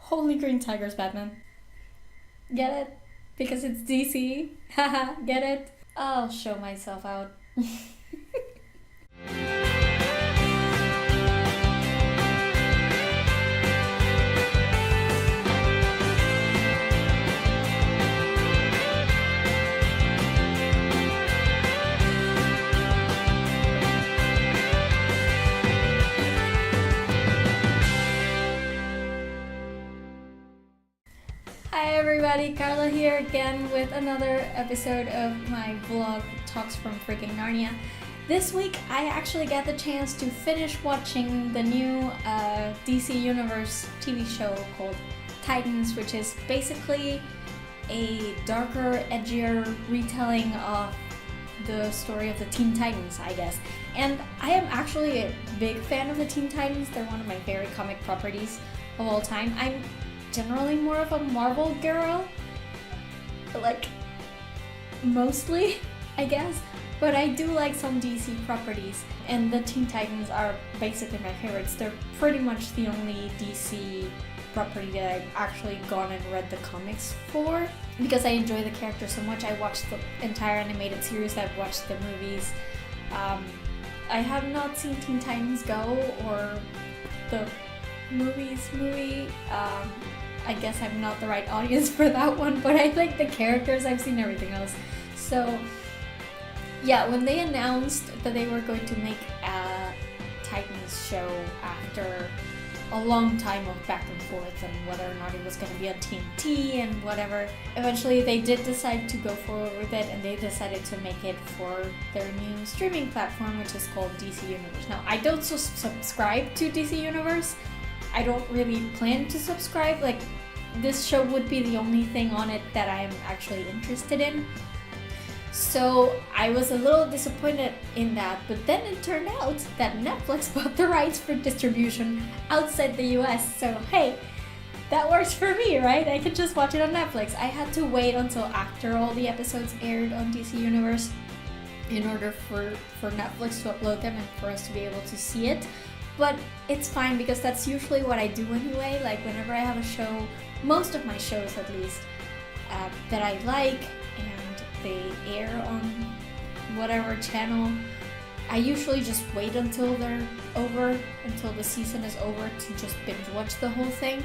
Holy Green Tiger's Batman. Get it? Because it's DC. Haha, get it? I'll show myself out. Hi everybody, Carla here again with another episode of my vlog Talks from Freaking Narnia. This week I actually got the chance to finish watching the new DC Universe TV show called Titans, which is basically a darker, edgier retelling of the story of the Teen Titans, I guess. And I am actually a big fan of the Teen Titans. They're one of my favorite comic properties of all time. I'm generally more of a Marvel girl, like mostly, I guess, but I do like some DC properties, and the Teen Titans are basically my favorites. They're pretty much the only DC property that I've actually gone and read the comics for, because I enjoy the characters so much. I watched the entire animated series, I've watched the movies. I have not seen Teen Titans Go or the movie. I guess I'm not the right audience for that one, but I like the characters, I've seen everything else. So yeah, when they announced that they were going to make a Titans show after a long time of back and forth and whether or not it was going to be on TNT and whatever, eventually they did decide to go forward with it, and they decided to make it for their new streaming platform, which is called DC Universe. Now, I don't subscribe to DC Universe. I don't really plan to subscribe. Like, this show would be the only thing on it that I am actually interested in. So I was a little disappointed in that, but then it turned out that Netflix bought the rights for distribution outside the US. So hey, that works for me, right? I could just watch it on Netflix. I had to wait until after all the episodes aired on DC Universe in order for Netflix to upload them and for us to be able to see it. But it's fine, because that's usually what I do anyway. Like, whenever I have a show, most of my shows at least, that I like and they air on whatever channel, I usually just wait until they're over, until the season is over, to just binge watch the whole thing.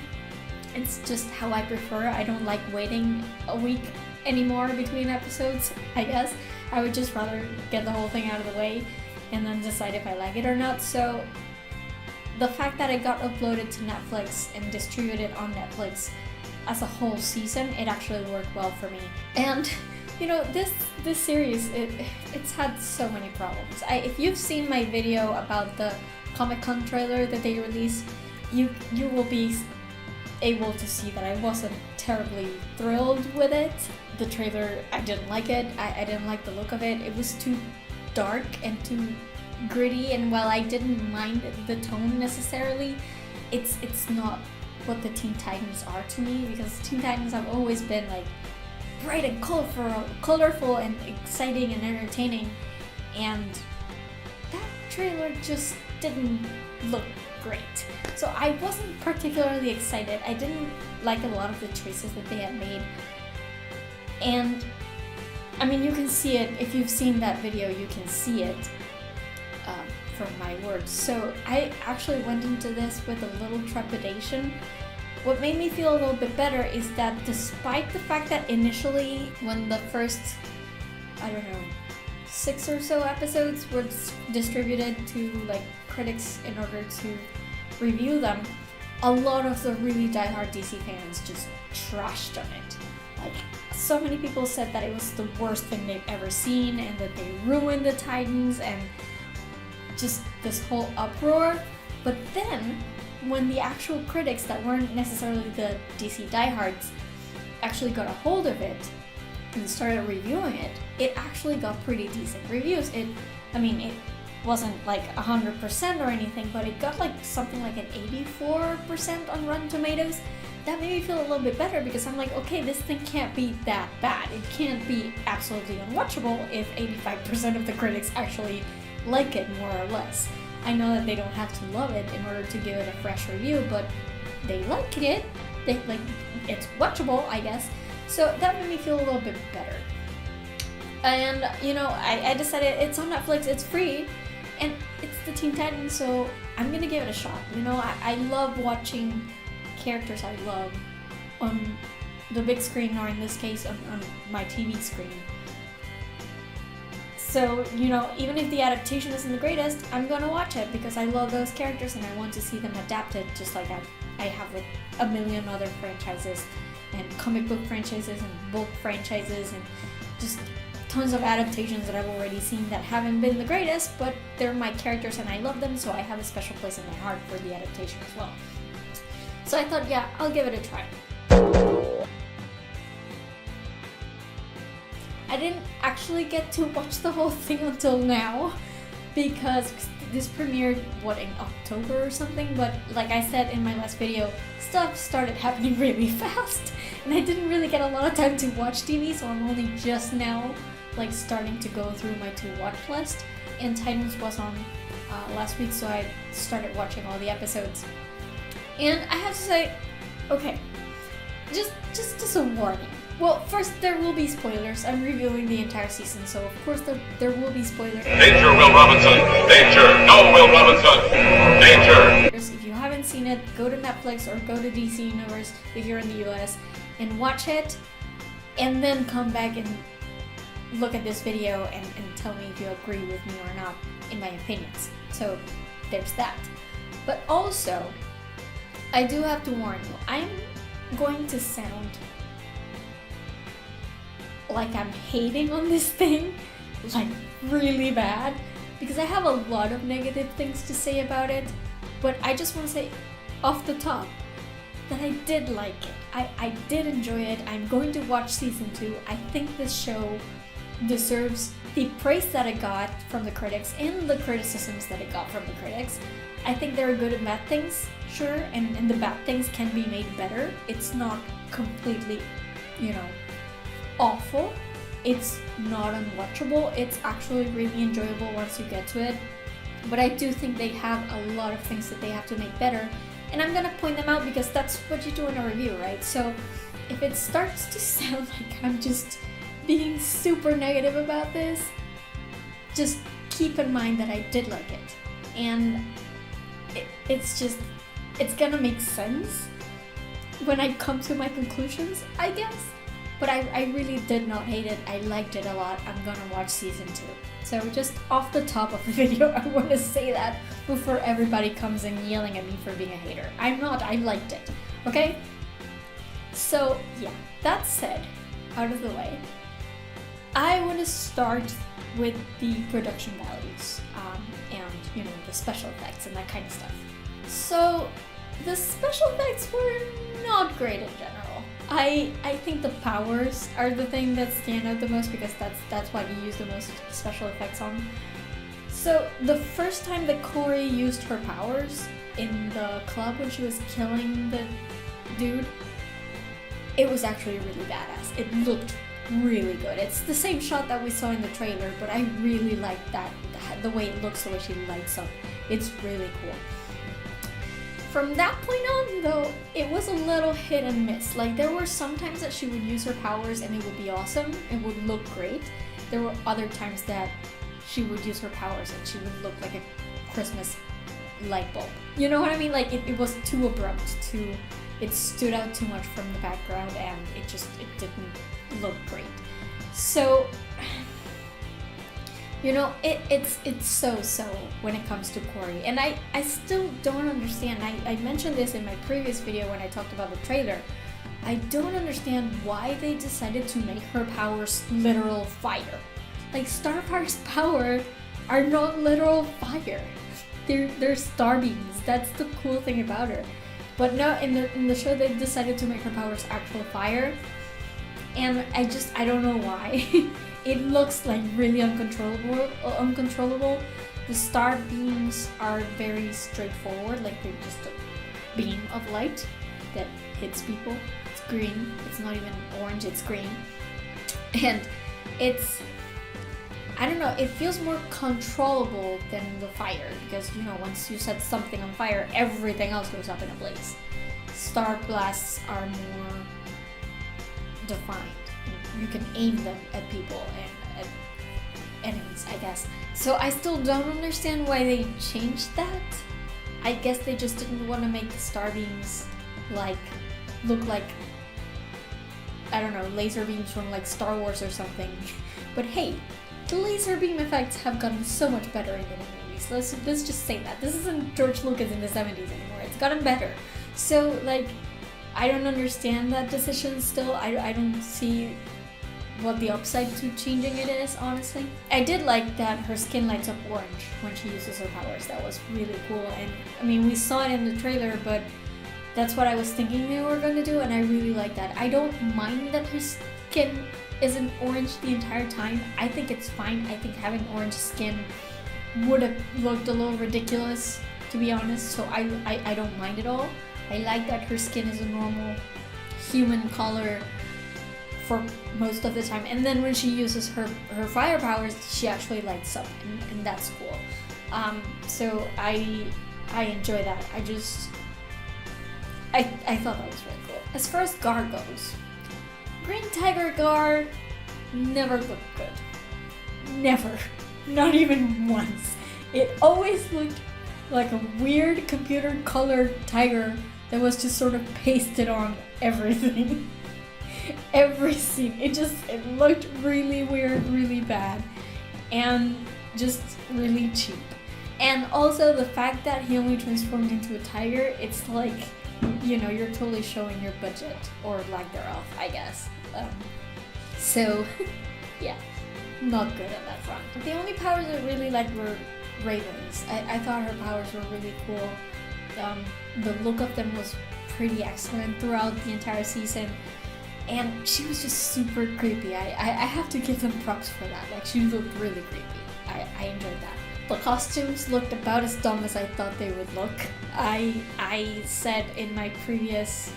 It's just how I prefer. I don't like waiting a week anymore between episodes, I guess. I would just rather get the whole thing out of the way and then decide if I like it or not. So the fact that it got uploaded to Netflix and distributed on Netflix as a whole season, it actually worked well for me. And you know, this series, it's had so many problems. If you've seen my video about the Comic-Con trailer that they released, you will be able to see that I wasn't terribly thrilled with it. The trailer, I didn't like it. I didn't like the look of it. It was too dark and too gritty, and while I didn't mind the tone necessarily, it's not what the Teen Titans are to me, because Teen Titans have always been like bright and colorful and exciting and entertaining, and that trailer just didn't look great. So I wasn't particularly excited. I didn't like a lot of the choices that they had made, and I mean, you can see it if you've seen that video. You can see it from my words. So I actually went into this with a little trepidation. What made me feel a little bit better is that despite the fact that initially, when the first, 6 or so episodes were distributed to like critics in order to review them, a lot of the really diehard DC fans just trashed on it. Like, so many people said that it was the worst thing they've ever seen, and that they ruined the Titans, and just this whole uproar. But then, when the actual critics that weren't necessarily the DC diehards actually got a hold of it and started reviewing it, it actually got pretty decent reviews. It wasn't like 100% or anything, but it got like something like an 84% on Rotten Tomatoes. That made me feel a little bit better, because I'm like, okay, this thing can't be that bad. It can't be absolutely unwatchable if 85% of the critics actually like it, more or less. I know that they don't have to love it in order to give it a fresh review, but they like it, it's watchable, I guess. So that made me feel a little bit better. And I decided it's on Netflix, it's free, and it's the Teen Titans, so I'm gonna give it a shot. I love watching characters I love on the big screen, or in this case on my TV screen. So, even if the adaptation isn't the greatest, I'm gonna watch it because I love those characters and I want to see them adapted, just like I have with a million other franchises and comic book franchises and book franchises and just tons of adaptations that I've already seen that haven't been the greatest, but they're my characters and I love them, so I have a special place in my heart for the adaptation as well. So I thought, yeah, I'll give it a try. I didn't actually get to watch the whole thing until now because this premiered, in October or something, but like I said in my last video, stuff started happening really fast and I didn't really get a lot of time to watch TV, so I'm only just now starting to go through my to-watch list, and Titans was on last week, so I started watching all the episodes. And I have to say, okay, just as a warning. Well, first, there will be spoilers. I'm reviewing the entire season, so of course there will be spoilers. Danger, Will Robinson! Danger! No, Will Robinson! Danger! If you haven't seen it, go to Netflix or go to DC Universe if you're in the US and watch it, and then come back and look at this video and tell me if you agree with me or not in my opinions. So there's that. But also, I do have to warn you, I'm going to sound like I'm hating on this thing, really bad, because I have a lot of negative things to say about it, but I just want to say off the top that I did like it. I did enjoy it. I'm going to watch season 2. I think this show deserves the praise that it got from the critics and the criticisms that it got from the critics. I think there are good and bad things, sure, and the bad things can be made better. It's not completely, awful. It's not unwatchable. It's actually really enjoyable once you get to it. But I do think they have a lot of things that they have to make better, and I'm gonna point them out because that's what you do in a review, right? So if it starts to sound like I'm just being super negative about this, just keep in mind that I did like it, and it's gonna make sense when I come to my conclusions, I guess. But I really did not hate it. I liked it a lot. I'm gonna watch season 2. So just off the top of the video, I want to say that before everybody comes in yelling at me for being a hater. I'm not, I liked it, okay? So yeah, that said, out of the way, I want to start with the production values and, the special effects and that kind of stuff. So the special effects were not great in general. I think the powers are the thing that stand out the most because that's what you use the most special effects on. So the first time that Kori used her powers in the club when she was killing the dude, it was actually really badass. It looked really good. It's the same shot that we saw in the trailer, but I really like that, the way it looks, the way she lights up. It's really cool. From that point on, though, it was a little hit and miss. There were some times that she would use her powers and it would be awesome, it would look great. There were other times that she would use her powers and she would look like a Christmas light bulb. You know what I mean? It was too abrupt, it stood out too much from the background, and it didn't look great. So, it's so when it comes to Kori, and I still don't understand. I mentioned this in my previous video when I talked about the trailer. I don't understand why they decided to make her powers literal fire. Starfire's power are not literal fire. They're star beams. That's the cool thing about her. But no, in the show they decided to make her powers actual fire, and I don't know why. It looks really uncontrollable. The star beams are very straightforward, they're just a beam of light that hits people. It's green. It's not even orange, it's green. And I don't know, it feels more controllable than the fire because, once you set something on fire, everything else goes up in a blaze. star blasts are more defined. You can aim them at people and at enemies, I guess. So I still don't understand why they changed that. I guess they just didn't want to make the star beams look like, I don't know, laser beams from like Star Wars or something. But hey, the laser beam effects have gotten so much better in the movies. Let's just say that. This isn't George Lucas in the 70s anymore. It's gotten better. So like, I don't understand that decision still. I don't see what the upside to changing it is, honestly. I did like that her skin lights up orange when she uses her powers. That was really cool. And I mean, we saw it in the trailer, but that's what I was thinking they were going to do, and I really like that. I don't mind that her skin isn't orange the entire time. I think it's fine. I think having orange skin would have looked a little ridiculous, to be honest, so I don't mind at all. I like that her skin is a normal human color for most of the time, and then when she uses her fire powers, she actually lights up, and that's cool. So I enjoy that. I thought that was really cool. As far as Gar goes, Green Tiger Gar never looked good. Never. Not even once. It always looked like a weird computer colored tiger that was just sort of pasted on everything. Every scene. It looked really weird, really bad, and just really cheap. And also the fact that he only transformed into a tiger, it's like, you know, you're totally showing your budget, or lack thereof, I guess. So, yeah, not good on that front. The only powers I really liked were Raven's. I thought her powers were really cool. The look of them was pretty excellent throughout the entire season. And she was just super creepy. I have to give them props for that. Like, she looked really creepy. I enjoyed that. The costumes looked about as dumb as I thought they would look. I said in my previous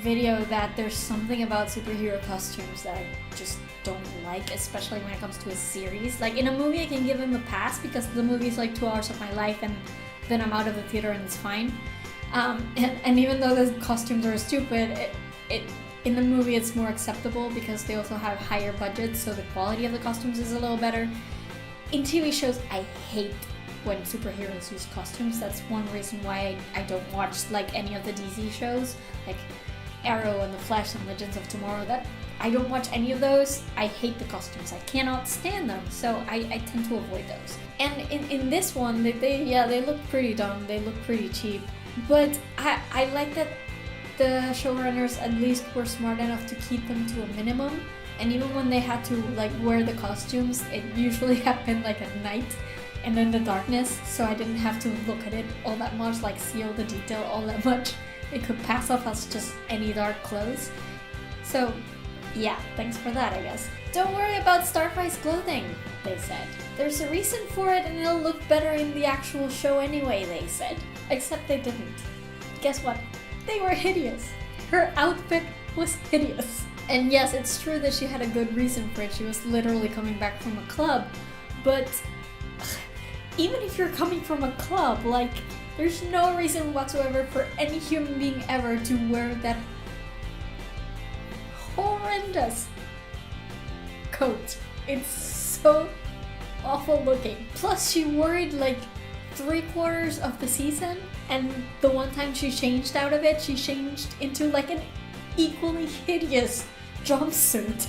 video that there's something about superhero costumes that I just don't like, especially when it comes to a series. Like, in a movie I can give them a pass because the movie is like 2 hours of my life and then I'm out of the theater and it's fine. And even though the costumes are stupid, in the movie it's more acceptable because they also have higher budgets, so the quality of the costumes is a little better. In TV shows, I hate when superheroes use costumes. That's one reason why I don't watch like any of the DC shows, like Arrow and The Flash and Legends of Tomorrow. That I don't watch any of those. I hate the costumes. I cannot stand them, so I tend to avoid those. And in this one, they look pretty dumb. They look pretty cheap, but I like that the showrunners at least were smart enough to keep them to a minimum. And even when they had to like wear the costumes, it usually happened like at night and in the darkness, so I didn't have to look at it all that much, like see all the detail all that much. It could pass off as just any dark clothes. So yeah, thanks for that, I guess. Don't worry about Starfry's clothing, they said. There's a reason for it and it'll look better in the actual show anyway, they said. Except they didn't. Guess what? They were hideous. Her outfit was hideous. And yes, it's true that she had a good reason for it. She was literally coming back from a club. But even if you're coming from a club, like, there's no reason whatsoever for any human being ever to wear that horrendous coat. It's so awful looking. Plus, she wore it like 3/4 of the season, and the one time she changed out of it, she changed into like an equally hideous jumpsuit.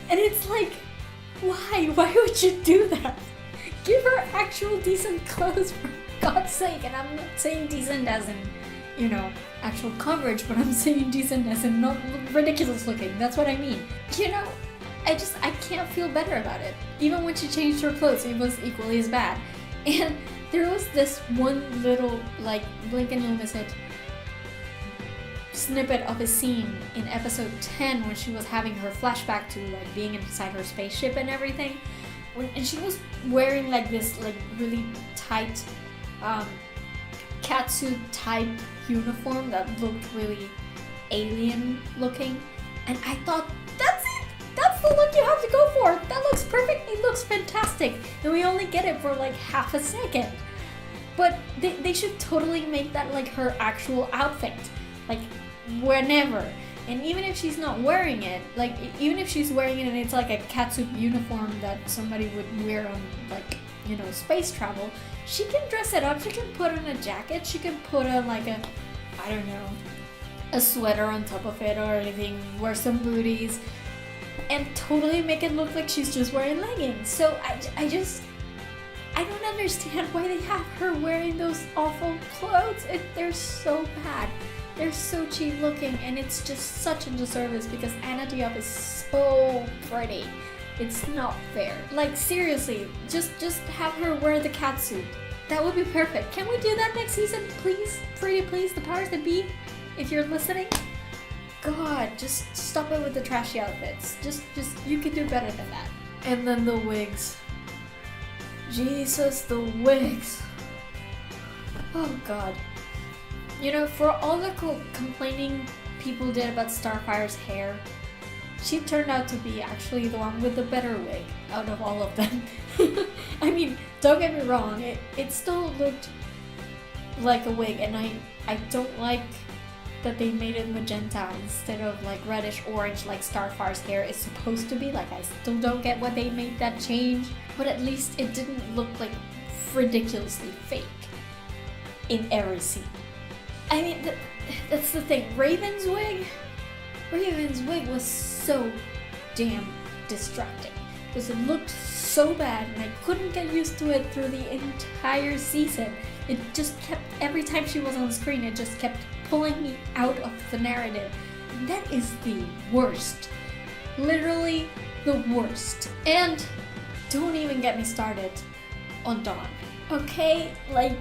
And it's like, why? Why would you do that? Give her actual decent clothes, for God's sake. And I'm not saying decent as in, you know, actual coverage, but I'm saying decent as in not ridiculous looking. That's what I mean. You know, I can't feel better about it. Even when she changed her clothes, it was equally as bad. And there was this one little, like, blink and you'll miss it snippet of a scene in episode 10 when she was having her flashback to like being inside her spaceship and everything, and she was wearing like this like really tight catsuit type uniform that looked really alien looking, and I thought, that's it, that's the look you have to go for. That looks perfect, it looks fantastic, and we only get it for like half a second. But they should totally make that like her actual outfit. like whenever. And even if she's not wearing it, like even if she's wearing it and it's like a catsuit uniform that somebody would wear on like, you know, space travel, she can dress it up. She can put on a jacket. She can put on like a, I don't know, a sweater on top of it or anything, wear some booties, and totally make it look like she's just wearing leggings. So I don't understand why they have her wearing those awful clothes. They're so bad. They're so cheap looking, and it's just such a disservice because Anna Diop is so pretty. It's not fair. Like seriously, just have her wear the catsuit. That would be perfect. Can we do that next season, please? Pretty please, the powers that be, if you're listening. God, just stop it with the trashy outfits. Just you can do better than that. And then the wigs. Jesus, the wigs. Oh God. You know, for all the complaining people did about Starfire's hair, she turned out to be actually the one with the better wig out of all of them. I mean, don't get me wrong, it still looked like a wig, and I don't like that they made it magenta instead of like reddish orange like Starfire's hair is supposed to be. Like, I still don't get why they made that change, but at least it didn't look like ridiculously fake in every scene. I mean, that's the thing. Raven's wig was so damn distracting because it looked so bad and I couldn't get used to it through the entire season. It just kept, every time she was on screen, it just kept pulling me out of the narrative. And that is the worst. Literally the worst. And don't even get me started on Dawn. Okay, like,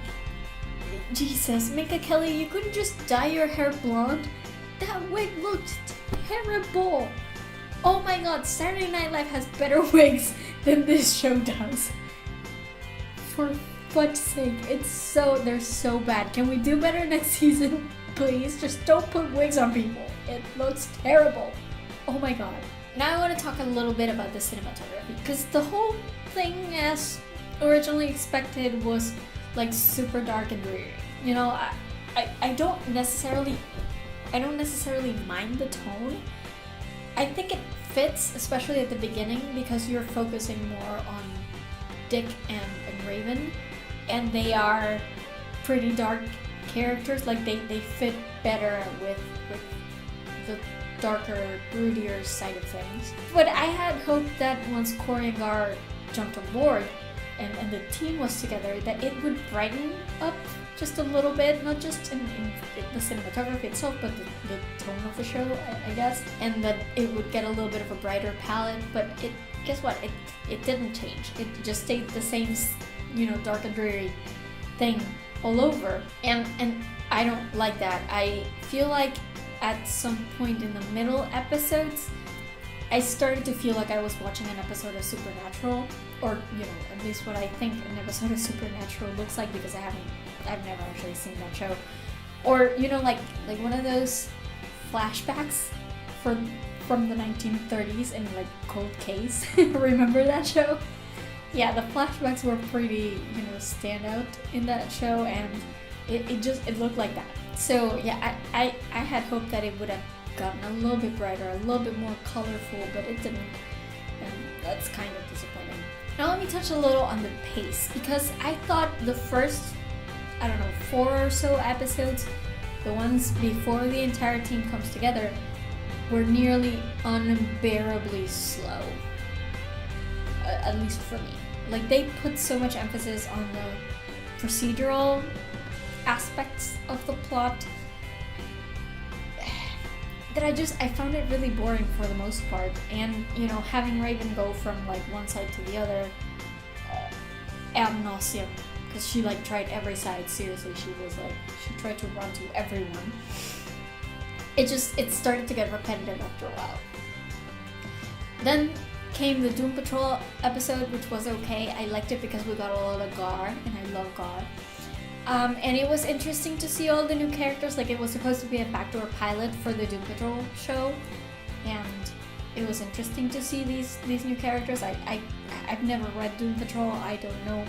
Jesus, Minka Kelly, you couldn't just dye your hair blonde? That wig looked terrible. Oh my God, Saturday Night Live has better wigs than this show does. For fuck's sake, they're so bad. Can we do better next season? Please, just don't put wigs on people. It looks terrible. Oh my God. Now I want to talk a little bit about the cinematography, because the whole thing, as originally expected, was like super dark and dreary. You know, I don't necessarily mind the tone. I think it fits, especially at the beginning, because you're focusing more on Dick and Raven, and they are pretty dark characters. Like they fit better with the darker, broodier side of things. But I had hoped that once Koriand'r jumped on board and the team was together, that it would brighten up just a little bit, not just in the cinematography itself, but the tone of the show, I guess, and that it would get a little bit of a brighter palette. But guess what? It didn't change. It just stayed the same, you know, dark and dreary thing all over, and I don't like that. I feel like at some point in the middle episodes, I started to feel like I was watching an episode of Supernatural, or, you know, at least what I think an episode of Supernatural looks like, because I've never actually seen that show. Or, you know, like one of those flashbacks from the 1930s in like Cold Case. Remember that show? Yeah, the flashbacks were pretty, you know, standout in that show, and it looked like that. So yeah, I had hoped that it would have gotten a little bit brighter, a little bit more colorful, but it didn't, and that's kind of disappointing. Now let me touch a little on the pace, because I thought the first, I don't know, 4 or so episodes, the ones before the entire team comes together, were nearly unbearably slow. At least for me. Like, they put so much emphasis on the procedural aspects of the plot that I found it really boring for the most part. And, you know, having Raven go from like one side to the other ad nauseum, because she like tried every side. Seriously, she tried to run to everyone. It started to get repetitive after a while. Then came the Doom Patrol episode, which was okay. I liked it because we got a lot of Gar, and I love Gar. And it was interesting to see all the new characters. Like, it was supposed to be a backdoor pilot for the Doom Patrol show, and it was interesting to see these new characters. I've never read Doom Patrol. I don't know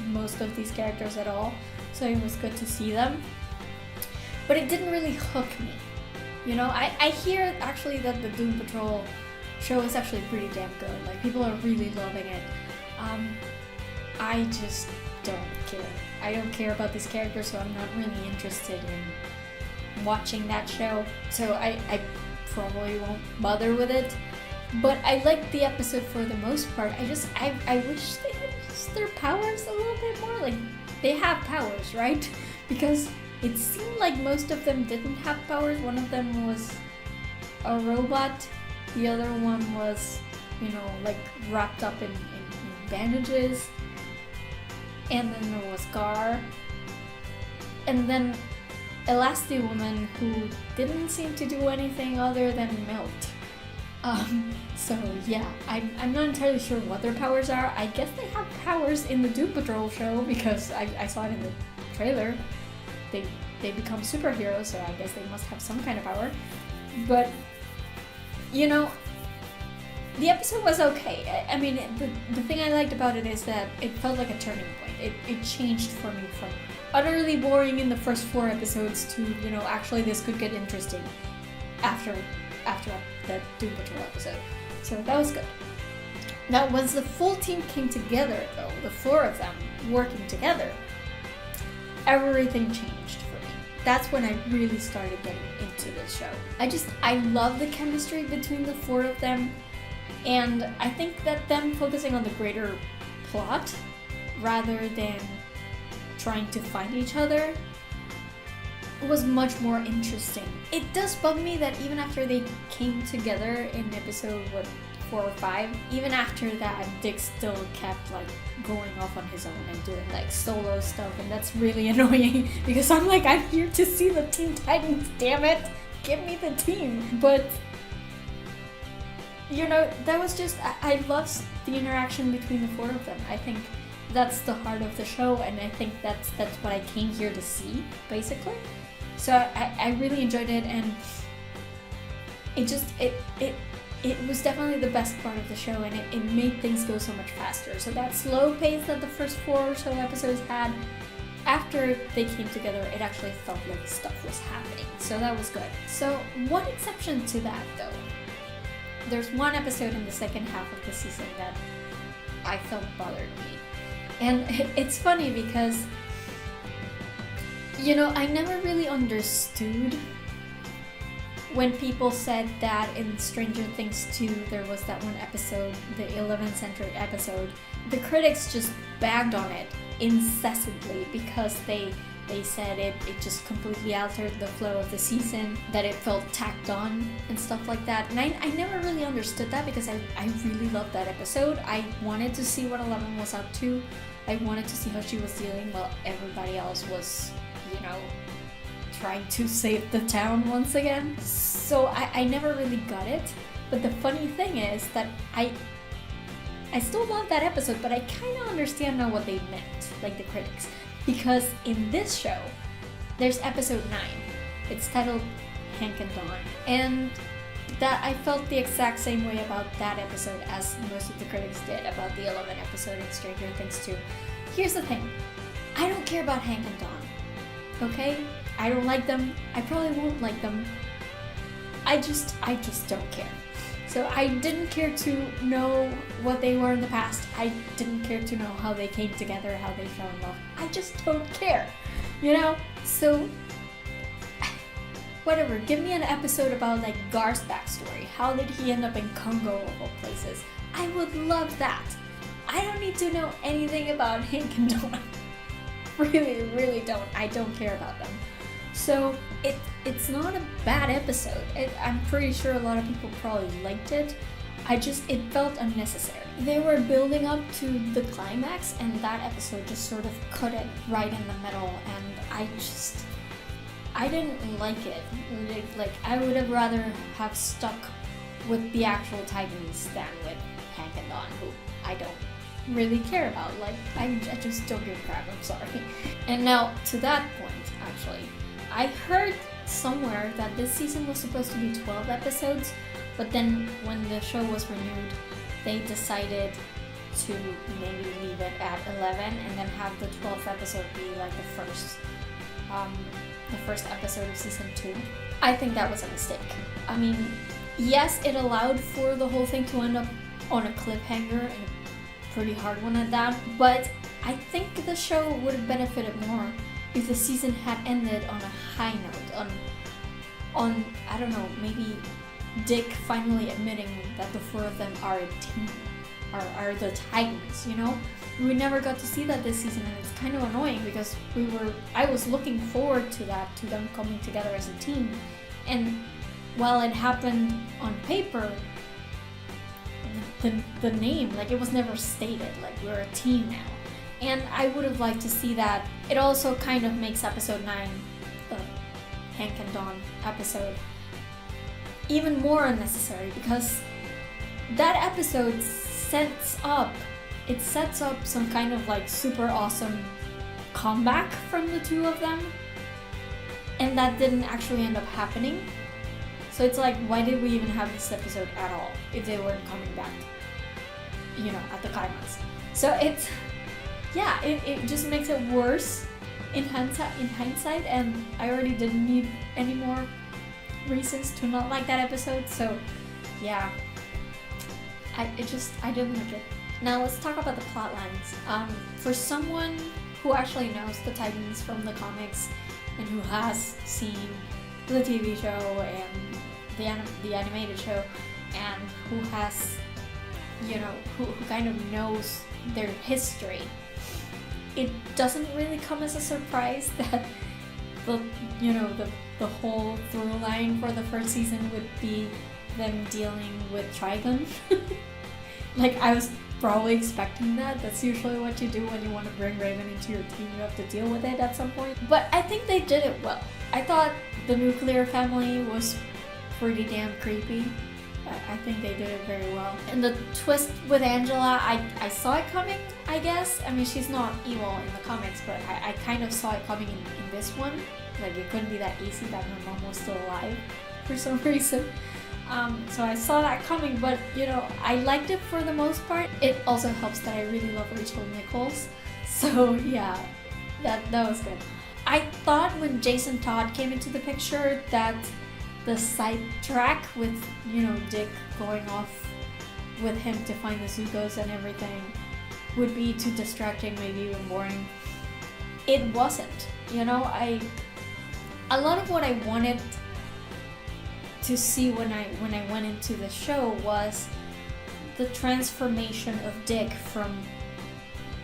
most of these characters at all, so it was good to see them. But it didn't really hook me. You know, I hear actually that the Doom Patrol show is actually pretty damn good. Like, people are really loving it. I just don't care. I don't care about these characters, so I'm not really interested in watching that show. So I probably won't bother with it. But I liked the episode for the most part. I wish they had used their powers a little bit more. Like, they have powers, right? Because it seemed like most of them didn't have powers. One of them was a robot. The other one was, you know, like wrapped up in bandages. And then there was Gar. And then Elasti-Woman, who didn't seem to do anything other than melt. So yeah, I'm not entirely sure what their powers are. I guess they have powers in the Doom Patrol show because I saw it in the trailer. They become superheroes, so I guess they must have some kind of power. But, you know, the episode was okay. I mean, the thing I liked about it is that it felt like a turning point. It changed for me from utterly boring in the first 4 episodes to, you know, actually this could get interesting after the Doom Patrol episode. So that was good. Now, once the full team came together, though, the 4 of them working together, everything changed for me. That's when I really started getting into this show. I love the chemistry between the 4 of them, and I think that them focusing on the greater plot rather than trying to find each other was much more interesting. It does bug me that even after they came together in episode 4 or 5, even after that, Dick still kept like going off on his own and doing like solo stuff, and that's really annoying because I'm like, I'm here to see the Teen Titans, damn it! Give me the team! But, you know, that was just, I love the interaction between the 4 of them. I think that's the heart of the show, and I think that's what I came here to see, basically. So I really enjoyed it, and it was definitely the best part of the show, and it made things go so much faster. So that slow pace that the first 4 or so episodes had, after they came together, it actually felt like stuff was happening. So that was good. So one exception to that, though, there's one episode in the second half of the season that I felt bothered me. And it's funny because, you know, I never really understood when people said that in Stranger Things 2 there was that one episode, the 11th century episode. The critics just bagged on it incessantly because they said it just completely altered the flow of the season, that it felt tacked on and stuff like that. And I never really understood that because I really loved that episode. I wanted to see what 11 was up to. I wanted to see how she was dealing while everybody else was, you know, trying to save the town once again. So I never really got it. But the funny thing is that I still love that episode, but I kind of understand now what they meant, like the critics. Because in this show, there's episode 9. It's titled Hank and Dawn. And that I felt the exact same way about that episode as most of the critics did about the 11th episode in Stranger Things 2. Here's the thing. I don't care about Hank and Dawn. Okay? I don't like them. I probably won't like them. I just don't care. So I didn't care to know what they were in the past. I didn't care to know how they came together, how they fell in love. I just don't care, you know? So, whatever, give me an episode about like Gar's backstory. How did he end up in Congo of all places? I would love that. I don't need to know anything about Hank and Dawn. Really, really don't. I don't care about them. So it's not a bad episode. I'm pretty sure a lot of people probably liked it. It felt unnecessary. They were building up to the climax, and that episode just sort of cut it right in the middle, and I didn't like it. Like, I would have rather have stuck with the actual Titans than with Hank and Dawn, who I don't really care about. Like, I just don't give a crap, I'm sorry. And now, to that point, actually, I heard somewhere that this season was supposed to be 12 episodes, but then when the show was renewed, they decided to maybe leave it at 11 and then have the 12th episode be like the first episode of season 2. I think that was a mistake. I mean, yes, it allowed for the whole thing to end up on a cliffhanger, and a pretty hard one at that, but I think the show would have benefited more if the season had ended on a high note, on I don't know, maybe Dick finally admitting that the four of them are a team, are the Titans, you know? We never got to see that this season, and it's kind of annoying because I was looking forward to that, to them coming together as a team, and while it happened on paper, the name, like, it was never stated, like, we're a team now. And I would have liked to see that. It also kind of makes episode 9, the Hank and Dawn episode, even more unnecessary, because that episode sets up some kind of like super awesome comeback from the two of them, and that didn't actually end up happening. So it's like, why did we even have this episode at all if they weren't coming back, you know, at the climax? So it just makes it worse in hindsight, and I already didn't need any more reasons to not like that episode. So yeah, I didn't like it. Now let's talk about the plot lines. For someone who actually knows the Titans from the comics and who has seen the TV show and the animated show, and who has, you know, who kind of knows their history, it doesn't really come as a surprise that the whole through line for the first season would be them dealing with Trigon. Like, I was probably expecting that. That's usually what you do when you want to bring Raven into your team. You have to deal with it at some point. But I think they did it well. I thought the nuclear family was pretty damn creepy. I think they did it very well. And the twist with Angela, I saw it coming, I guess. I mean, she's not evil in the comics, but I kind of saw it coming in this one. Like, it couldn't be that easy that her mom was still alive for some reason. So I saw that coming, but, you know, I liked it for the most part. It also helps that I really love Rachel Nichols. So yeah, that was good. I thought when Jason Todd came into the picture that the sidetrack with, you know, Dick going off with him to find the Zugos and everything would be too distracting, maybe even boring. It wasn't. You know, a lot of what I wanted to see when I went into the show was the transformation of Dick from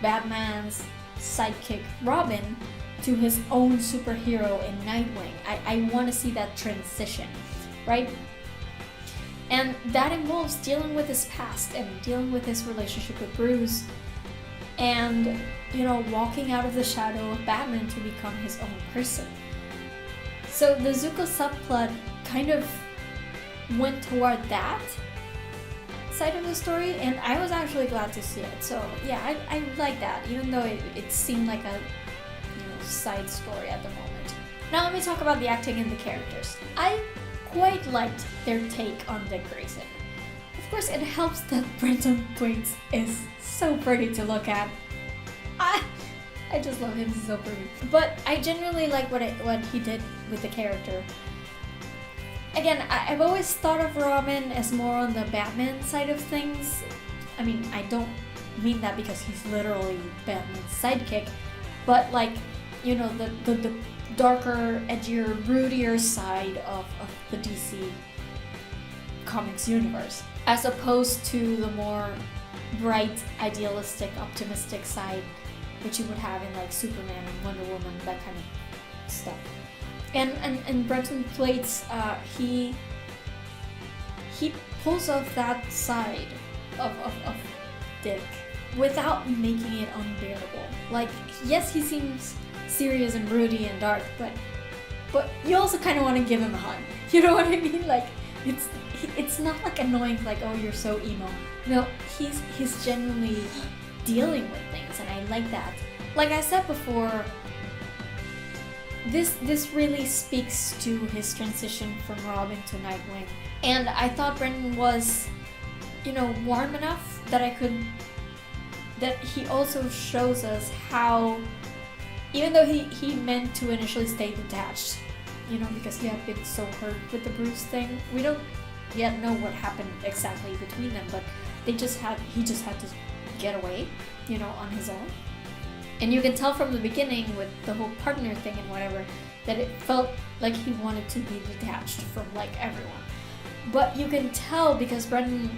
Batman's sidekick Robin to his own superhero in Nightwing. I want to see that transition, right? And that involves dealing with his past and dealing with his relationship with Bruce, and, you know, walking out of the shadow of Batman to become his own person. So the Zuko subplot kind of went toward that side of the story, and I was actually glad to see it. So yeah, I like that, even though it seemed like a, you know, side story at the moment. Now let me talk about the acting and the characters. I quite liked their take on Dick Grayson. Of course, it helps that Brenton Thwaites is so pretty to look at. I just love him, he's so pretty. But I genuinely like what he did with the character. Again, I've always thought of Robin as more on the Batman side of things. I mean, I don't mean that because he's literally Batman's sidekick, but, like, you know, the darker, edgier, broodier side of the DC Comics universe, as opposed to the more bright, idealistic, optimistic side which you would have in, like, Superman and Wonder Woman, that kind of stuff. And Brenton Thwaites, he pulls off that side of Dick without making it unbearable. Like, yes, he seems serious and broody and dark, but you also kind of want to give him a hug. You know what I mean? Like, it's not like annoying, like, oh, you're so emo. No, he's genuinely dealing with things, and I like that. Like I said before, this really speaks to his transition from Robin to Nightwing, and I thought Brendan was, you know, warm enough that he also shows us how, even though he meant to initially stay detached because he had been so hurt with the Bruce thing. We don't yet know what happened exactly between them, but he just had to get away, on his own. And you can tell from the beginning with the whole partner thing and whatever, that it felt like he wanted to be detached from everyone. But you can tell because Brendan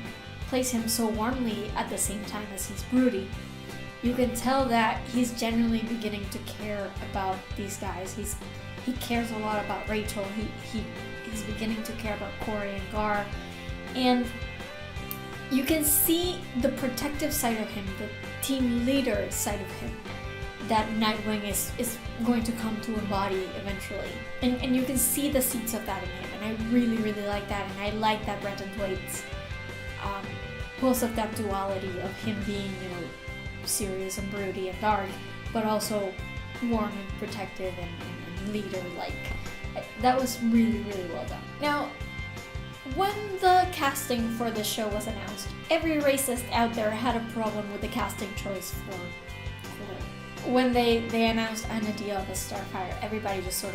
plays him so warmly at the same time as he's broody. You can tell that he's genuinely beginning to care about these guys. He cares a lot about Rachel. He's beginning to care about Koriand'r, and you can see the protective side of him, the team leader side of him, that Nightwing is going to come to embody eventually. And you can see the seeds of that in him, and I really, really like that, and I like that Brendan Thwaites pulls up that duality of him being, serious and broody and dark, but also warm and protective and leader-like. That was really, really well done. Now, when the casting for this show was announced, every racist out there had a problem with the casting choice for when they announced Anna Diop as Starfire. Everybody just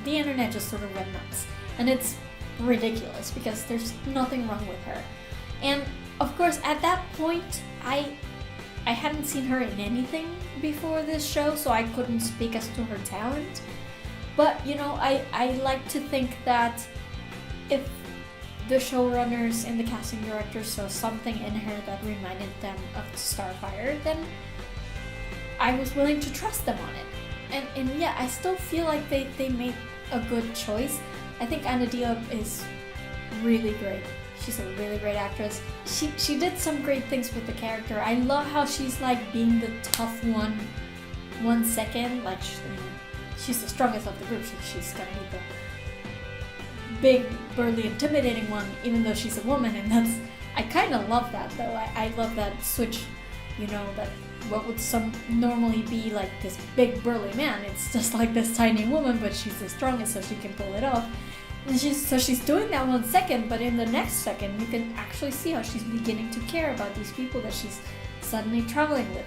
the internet just sort of went nuts. And it's ridiculous because there's nothing wrong with her. And of course, at that point, I hadn't seen her in anything before this show, so I couldn't speak as to her talent. But, I like to think that if the showrunners and the casting directors saw something in her that reminded them of Starfire, then I was willing to trust them on it. And yeah, I still feel like they made a good choice. I think Anna Diop is really great. She's a really great actress. She did some great things with the character. I love how she's being the tough one 1 second. She's the strongest of the group. She's gonna be the big, burly, intimidating one, even though she's a woman. And I kind of love that though. I love that switch. That what would normally be this big burly man, it's just this tiny woman, but she's the strongest, so she can pull it off. And she's doing that 1 second, but in the next second, you can actually see how she's beginning to care about these people that she's suddenly traveling with.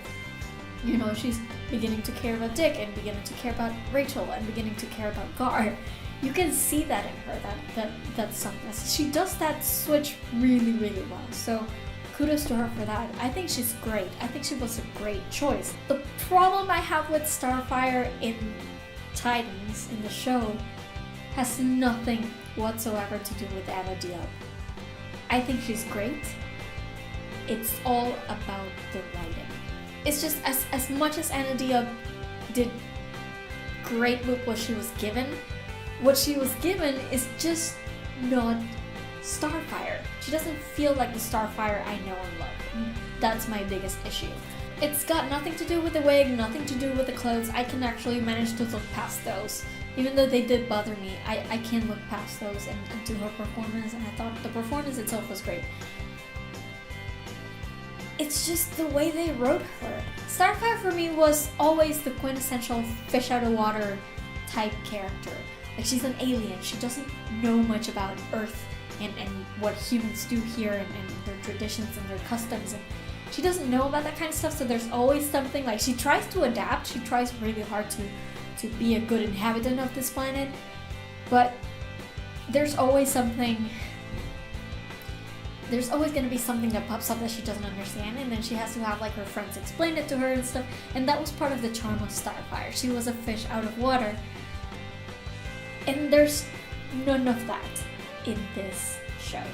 She's beginning to care about Dick, and beginning to care about Rachel, and beginning to care about Gar. You can see that in her, that's something. She does that switch really, really well. So kudos to her for that. I think she's great. I think she was a great choice. The problem I have with Starfire in Titans, in the show, has nothing whatsoever to do with Anna Diop. I think she's great. It's all about the writing. It's just as much as Anna Diop did great with what she was given is just not Starfire. She doesn't feel like the Starfire I know and love. That's my biggest issue. It's got nothing to do with the wig, nothing to do with the clothes. I can actually manage to look past those. Even though they did bother me, I can look past those and do her performance, and I thought the performance itself was great. It's just the way they wrote her. Starfire for me was always the quintessential fish out of water type character. She's an alien. She doesn't know much about Earth and what humans do here and their traditions and their customs, and she doesn't know about that kind of stuff, so there's always something she tries to adapt. She tries really hard to be a good inhabitant of this planet, but there's always going to be something that pops up that she doesn't understand, and then she has to have her friends explain it to her and stuff, and that was part of the charm of Starfire. She was a fish out of water, and there's none of that in this show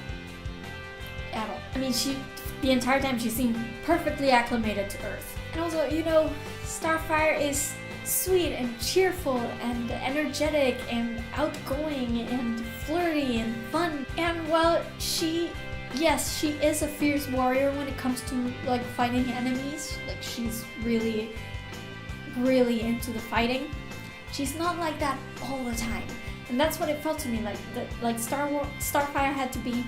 at all. I mean, the entire time she seemed perfectly acclimated to Earth. And also, Starfire is sweet and cheerful and energetic and outgoing and flirty and fun. And while she is a fierce warrior when it comes to fighting enemies, she's really, really into the fighting, she's not like that all the time. And that's what it felt to me Starfire had to be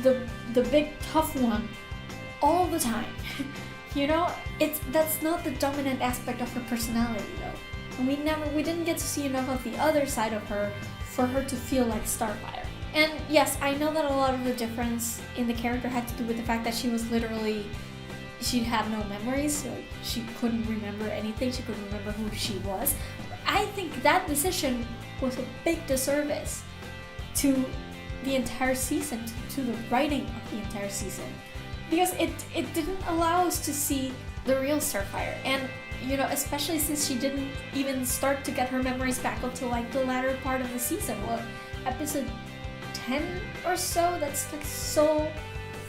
the big tough one all the time. That's not the dominant aspect of her personality though. And we didn't get to see enough of the other side of her for her to feel like Starfire. And yes, I know that a lot of the difference in the character had to do with the fact that she had no memories, so she couldn't remember anything, she couldn't remember who she was. I think that decision was a big disservice to the entire season, to the writing of the entire season. Because it didn't allow us to see the real Starfire. And, especially since she didn't even start to get her memories back until like the latter part of the season. Well, episode 10 or so, that's like so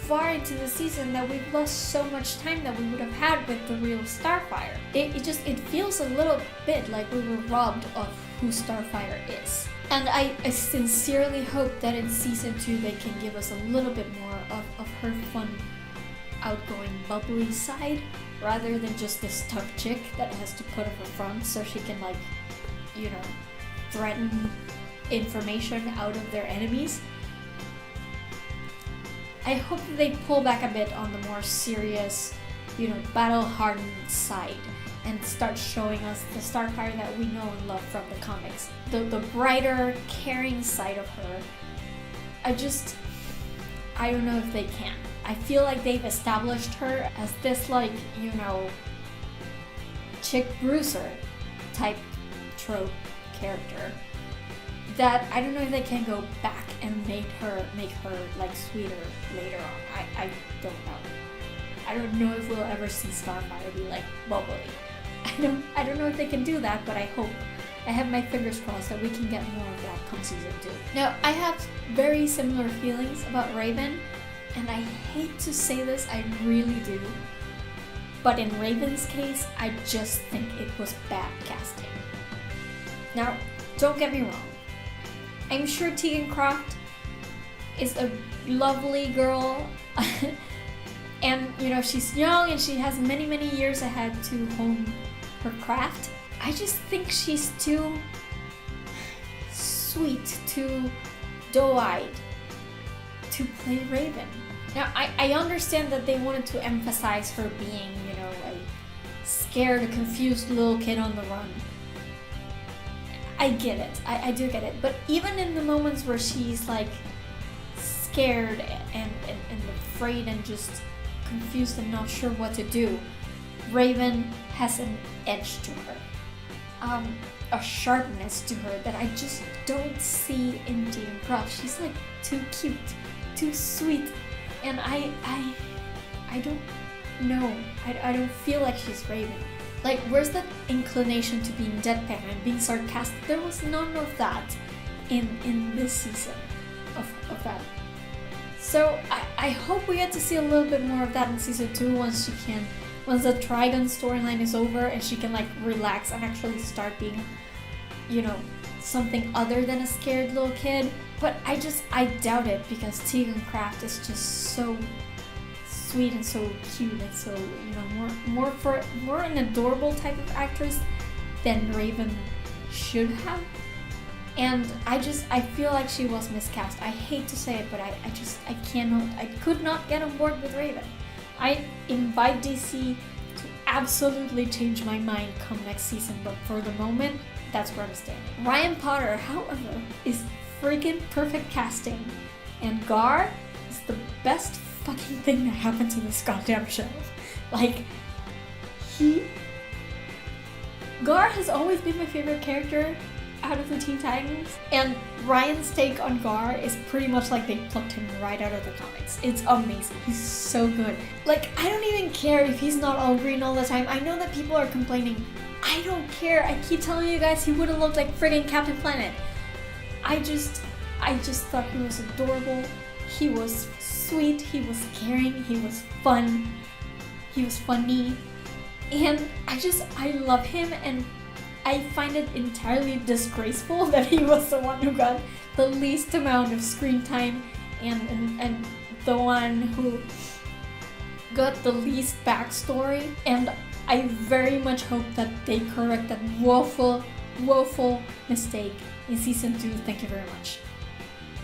far into the season that we've lost so much time that we would have had with the real Starfire. It feels a little bit like we were robbed of who Starfire is. And I sincerely hope that in season 2 they can give us a little bit more of her fun, outgoing, bubbly side, rather than just this tough chick that has to put up a front so she can threaten information out of their enemies. I hope that they pull back a bit on the more serious, battle-hardened side and start showing us the Starfire that we know and love from the comics. The brighter, caring side of her. I don't know if they can. I feel like they've established her as this chick bruiser type trope character that I don't know if they can go back and make her like sweeter later on. I don't know. I don't know if we'll ever see Starfire be like bubbly. I don't know if they can do that, but I hope. I have my fingers crossed that we can get more of that come season 2. Now, I have very similar feelings about Raven, and I hate to say this, I really do. But in Raven's case, I just think it was bad casting. Now, don't get me wrong. I'm sure Tegan Croft is a lovely girl, and she's young and she has many, many years ahead to hone her craft. I just think she's too sweet, too doe-eyed to play Raven. Now, I understand that they wanted to emphasize her being, a scared, confused little kid on the run. I get it. I do get it. But even in the moments where she's like scared and afraid and just confused and not sure what to do, Raven has an edge to her. A sharpness to her that I just don't see in Tegan Croft. She's like too cute, too sweet, and I don't know. I don't feel like she's Raven. Like, where's that inclination to being deadpan and being sarcastic? There was none of that in this season of that. So I hope we get to see a little bit more of that in season 2 once the Trigon storyline is over and she can like relax and actually start being, something other than a scared little kid. But I doubt it because Tegan Croft is just so sweet and so cute and so more an adorable type of actress than Raven should have. And I feel like she was miscast. I hate to say it, but I could not get on board with Raven. I invite DC to absolutely change my mind come next season, but for the moment, that's where I'm standing. Ryan Potter, however, is freaking perfect casting, and Gar is the best fucking thing that happened to this goddamn show. Like, Gar has always been my favorite character out of the Teen Titans, and Ryan's take on Gar is pretty much like they plucked him right out of the comics. It's amazing. He's so good. Like, I don't even care if he's not all green all the time. I know that people are complaining. I don't care. I keep telling you guys he would have looked like friggin' Captain Planet. I just thought he was adorable. He was sweet. He was caring. He was fun. He was funny. And I love him, and I find it entirely disgraceful that he was the one who got the least amount of screen time and the one who got the least backstory. And I very much hope that they correct that woeful mistake in season 2. Thank you very much.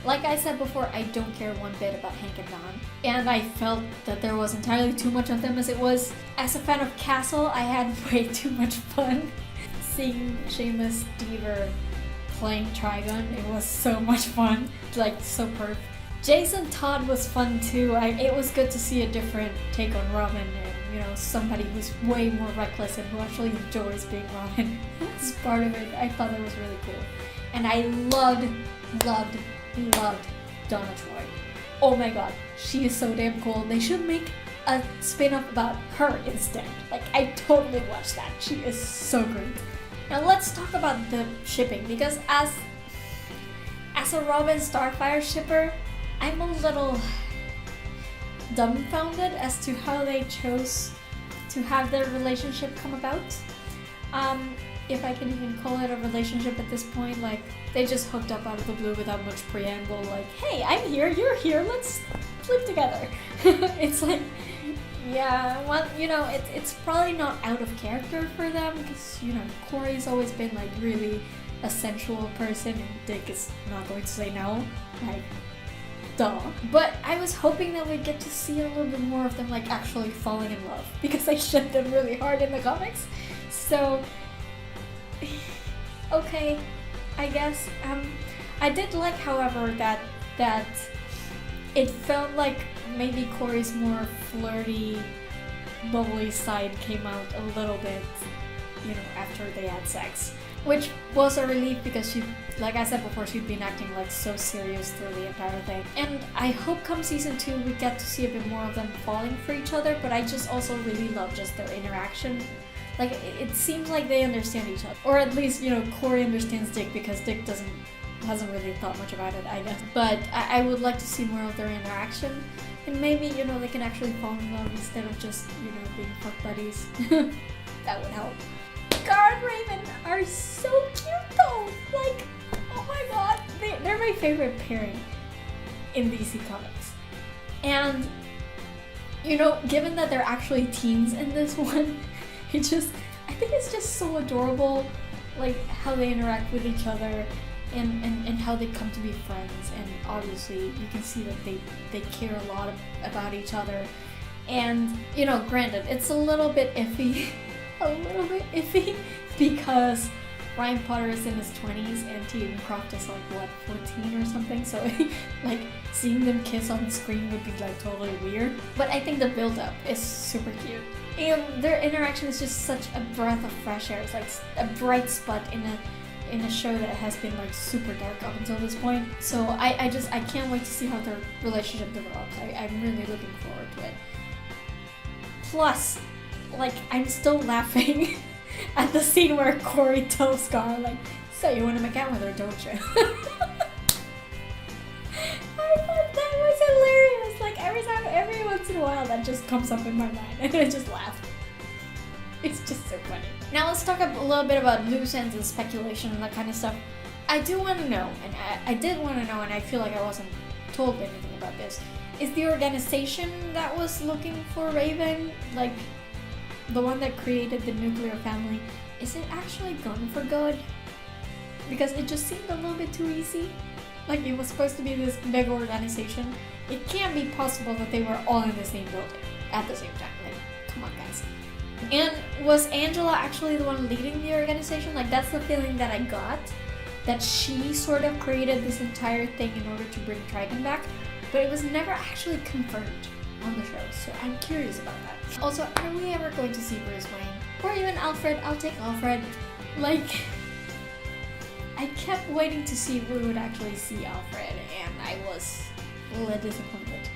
Like I said before, I don't care one bit about Hank and Dawn, and I felt that there was entirely too much of them as it was. As a fan of Castle, I had way too much fun seeing Seamus Deaver playing Trigon. It was so much fun, like so perfect. Jason Todd was fun too. It was good to see a different take on Robin, and somebody who's way more reckless and who actually enjoys being Robin. That's part of it. I thought that was really cool. And I loved Donna Troy. Oh my god, she is so damn cool. They should make a spin-off about her instead. Like, I totally watch that. She is so great. Now let's talk about the shipping, because as a Robin Starfire shipper, I'm a little dumbfounded as to how they chose to have their relationship come about. If I can even call it a relationship at this point, like, they just hooked up out of the blue without much preamble, like, hey, I'm here, you're here, let's live together. It's like, yeah, well, you know, it's probably not out of character for them, because, you know, Corey's always been, like, really a sensual person, and Dick is not going to say no, like, duh. But I was hoping that we'd get to see a little bit more of them, like, actually falling in love, because they ship them really hard in the comics. So, okay, I guess. I did like, however, that it felt like maybe Corey's more flirty, bubbly side came out a little bit, you know, after they had sex. Which was a relief, because she, like I said before, she'd been acting like so serious through the entire thing. And I hope come season 2 we get to see a bit more of them falling for each other, but I just also really love just their interaction. Like, it seems like they understand each other. Or at least, you know, Corey understands Dick, because Dick hasn't really thought much about it, I guess. But I would like to see more of their interaction. And maybe, you know, they can actually fall in love instead of just, you know, being fuck buddies. That would help. Gar and Raven are so cute though! Like, oh my god, they're my favorite pairing in DC Comics. And, you know, given that they're actually teens in this one, I think it's just so adorable, like, how they interact with each other and how they come to be friends. And obviously you can see that they care a lot about each other. And, you know, granted, it's a little bit iffy, because Ryan Potter is in his 20s and T.M. Croft is like, what, 14 or something? So, like, seeing them kiss on the screen would be, like, totally weird. But I think the build-up is super cute. And their interaction is just such a breath of fresh air. It's like a bright spot in a show that has been, like, super dark up until this point. So I can't wait to see how their relationship develops. I'm really looking forward to it. Plus, like, I'm still laughing at the scene where Corey tells Gar, like, so you want to make out with her, don't you? I thought that was hilarious. Like, every once in a while that just comes up in my mind and I just laugh. It's just so funny. Now let's talk a little bit about loose ends and speculation and that kind of stuff. I do want to know, and I did want to know, and I feel like I wasn't told anything about this. Is the organization that was looking for Raven, like, the one that created the nuclear family, is it actually gone for good? Because it just seemed a little bit too easy. Like, it was supposed to be this big organization. It can't be possible that they were all in the same building at the same time. Like, come on, guys. And was Angela actually the one leading the organization? Like, that's the feeling that I got, that she sort of created this entire thing in order to bring Trigon back, but it was never actually confirmed on the show, so I'm curious about that. Also, are we ever going to see Bruce Wayne? Or even Alfred? I'll take Alfred. Like, I kept waiting to see if we would actually see Alfred, and I was a little disappointed.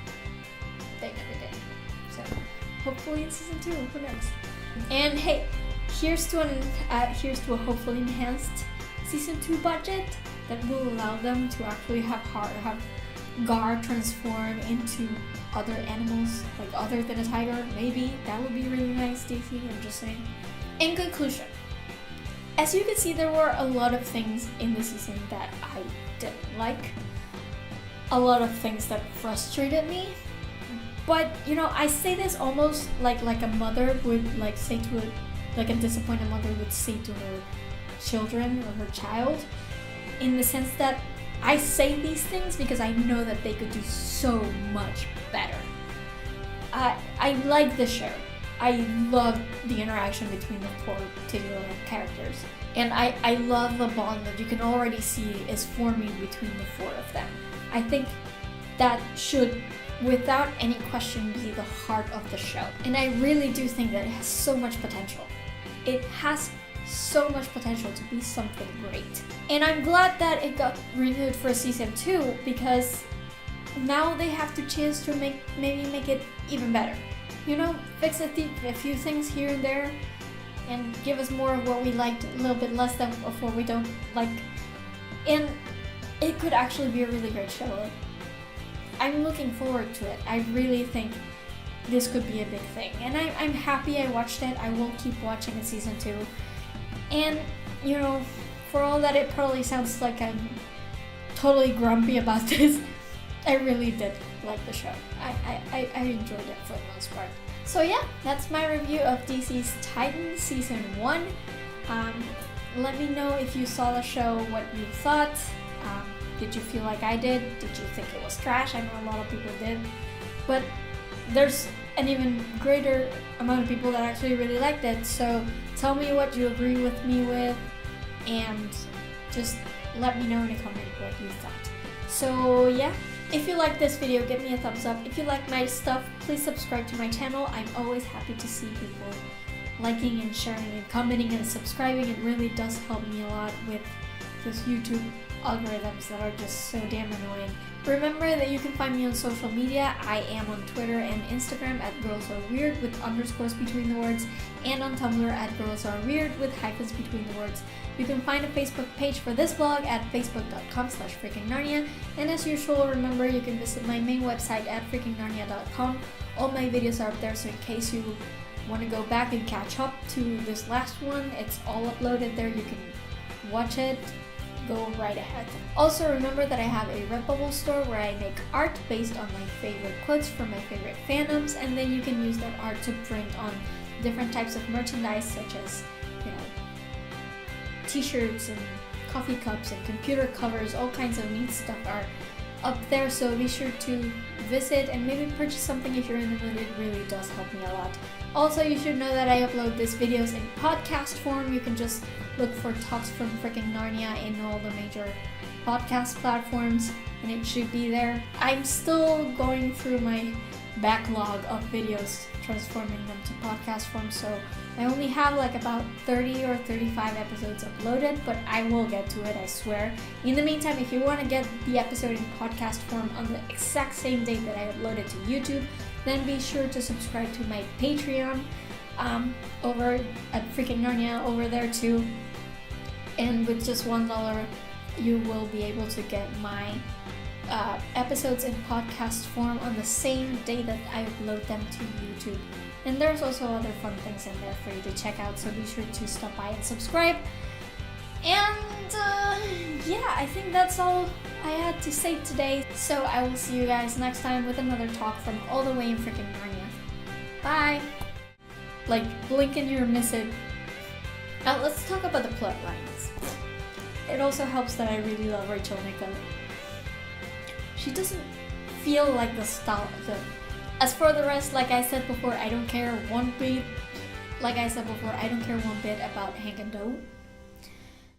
They never did. So, hopefully in season 2, who knows? And hey, here's to a hopefully enhanced season 2 budget that will allow them to actually have Gar transform into other animals, like other than a tiger. Maybe that would be really nice, DC. I'm just saying. In conclusion, as you can see, there were a lot of things in the season that I didn't like. A lot of things that frustrated me. But, you know, I say this almost like a mother would, like, say to a disappointed mother would say to her children or her child, in the sense that I say these things because I know that they could do so much better. I like the show. I love the interaction between the 4 titular characters. And I love the bond that you can already see is forming between the 4 of them. I think that should, without any question, be the heart of the show. And I really do think that it has so much potential. It has so much potential to be something great. And I'm glad that it got renewed for season 2, because now they have the chance to maybe make it even better. You know, fix a few things here and there, and give us more of what we liked, a little bit less than of what we don't like. And it could actually be a really great show. I'm looking forward to it. I really think this could be a big thing. And I'm happy I watched it. I will keep watching in season 2. And, you know, for all that it probably sounds like I'm totally grumpy about this, I really did like the show. I enjoyed it for the most part. So yeah, that's my review of DC's Titans Season 1. Let me know if you saw the show, what you thought. Did you feel like I did? Did you think it was trash? I know a lot of people did. But there's an even greater amount of people that actually really liked it. So tell me what you agree with me with, and just let me know in a comment what you thought. So yeah, if you like this video, give me a thumbs up. If you like my stuff, please subscribe to my channel. I'm always happy to see people liking and sharing and commenting and subscribing. It really does help me a lot with those YouTube algorithms that are just so damn annoying. Remember that you can find me on social media. I am on Twitter and Instagram at girlsareweird with underscores between the words, and on Tumblr at girlsareweird with hyphens between the words. You can find a Facebook page for this blog at facebook.com/FreakingNarnia, and as usual, remember you can visit my main website at FreakingNarnia.com. All my videos are up there, so in case you want to go back and catch up to this last one, it's all uploaded there. You can watch it. Go right ahead. Also remember that I have a Redbubble store where I make art based on my favorite quotes from my favorite fandoms, and then you can use that art to print on different types of merchandise, such as, you know, t-shirts and coffee cups and computer covers. All kinds of neat stuff are up there, so be sure to visit and maybe purchase something if you're in the mood. It really does help me a lot. Also, you should know that I upload these videos in podcast form. You can just look for Talks from Freaking Narnia in all the major podcast platforms, and it should be there. I'm still going through my backlog of videos, transforming them to podcast form, so I only have like about 30 or 35 episodes uploaded, but I will get to it, I swear. In the meantime, if you want to get the episode in podcast form on the exact same date that I upload it to YouTube, then be sure to subscribe to my Patreon over at Freaking Narnia over there too. And with just $1, you will be able to get my episodes in podcast form on the same day that I upload them to YouTube. And there's also other fun things in there for you to check out, so be sure to stop by and subscribe. And yeah, I think that's all I had to say today. So I will see you guys next time with another talk from all the way in freaking Narnia. Bye! Like, blink and you'll miss it. Now let's talk about the plot lines. It also helps that I really love Rachel Nichols. She doesn't feel like the style of the... As for the rest, like I said before, I don't care one bit. Like I said before, I don't care one bit about Hank and Doe.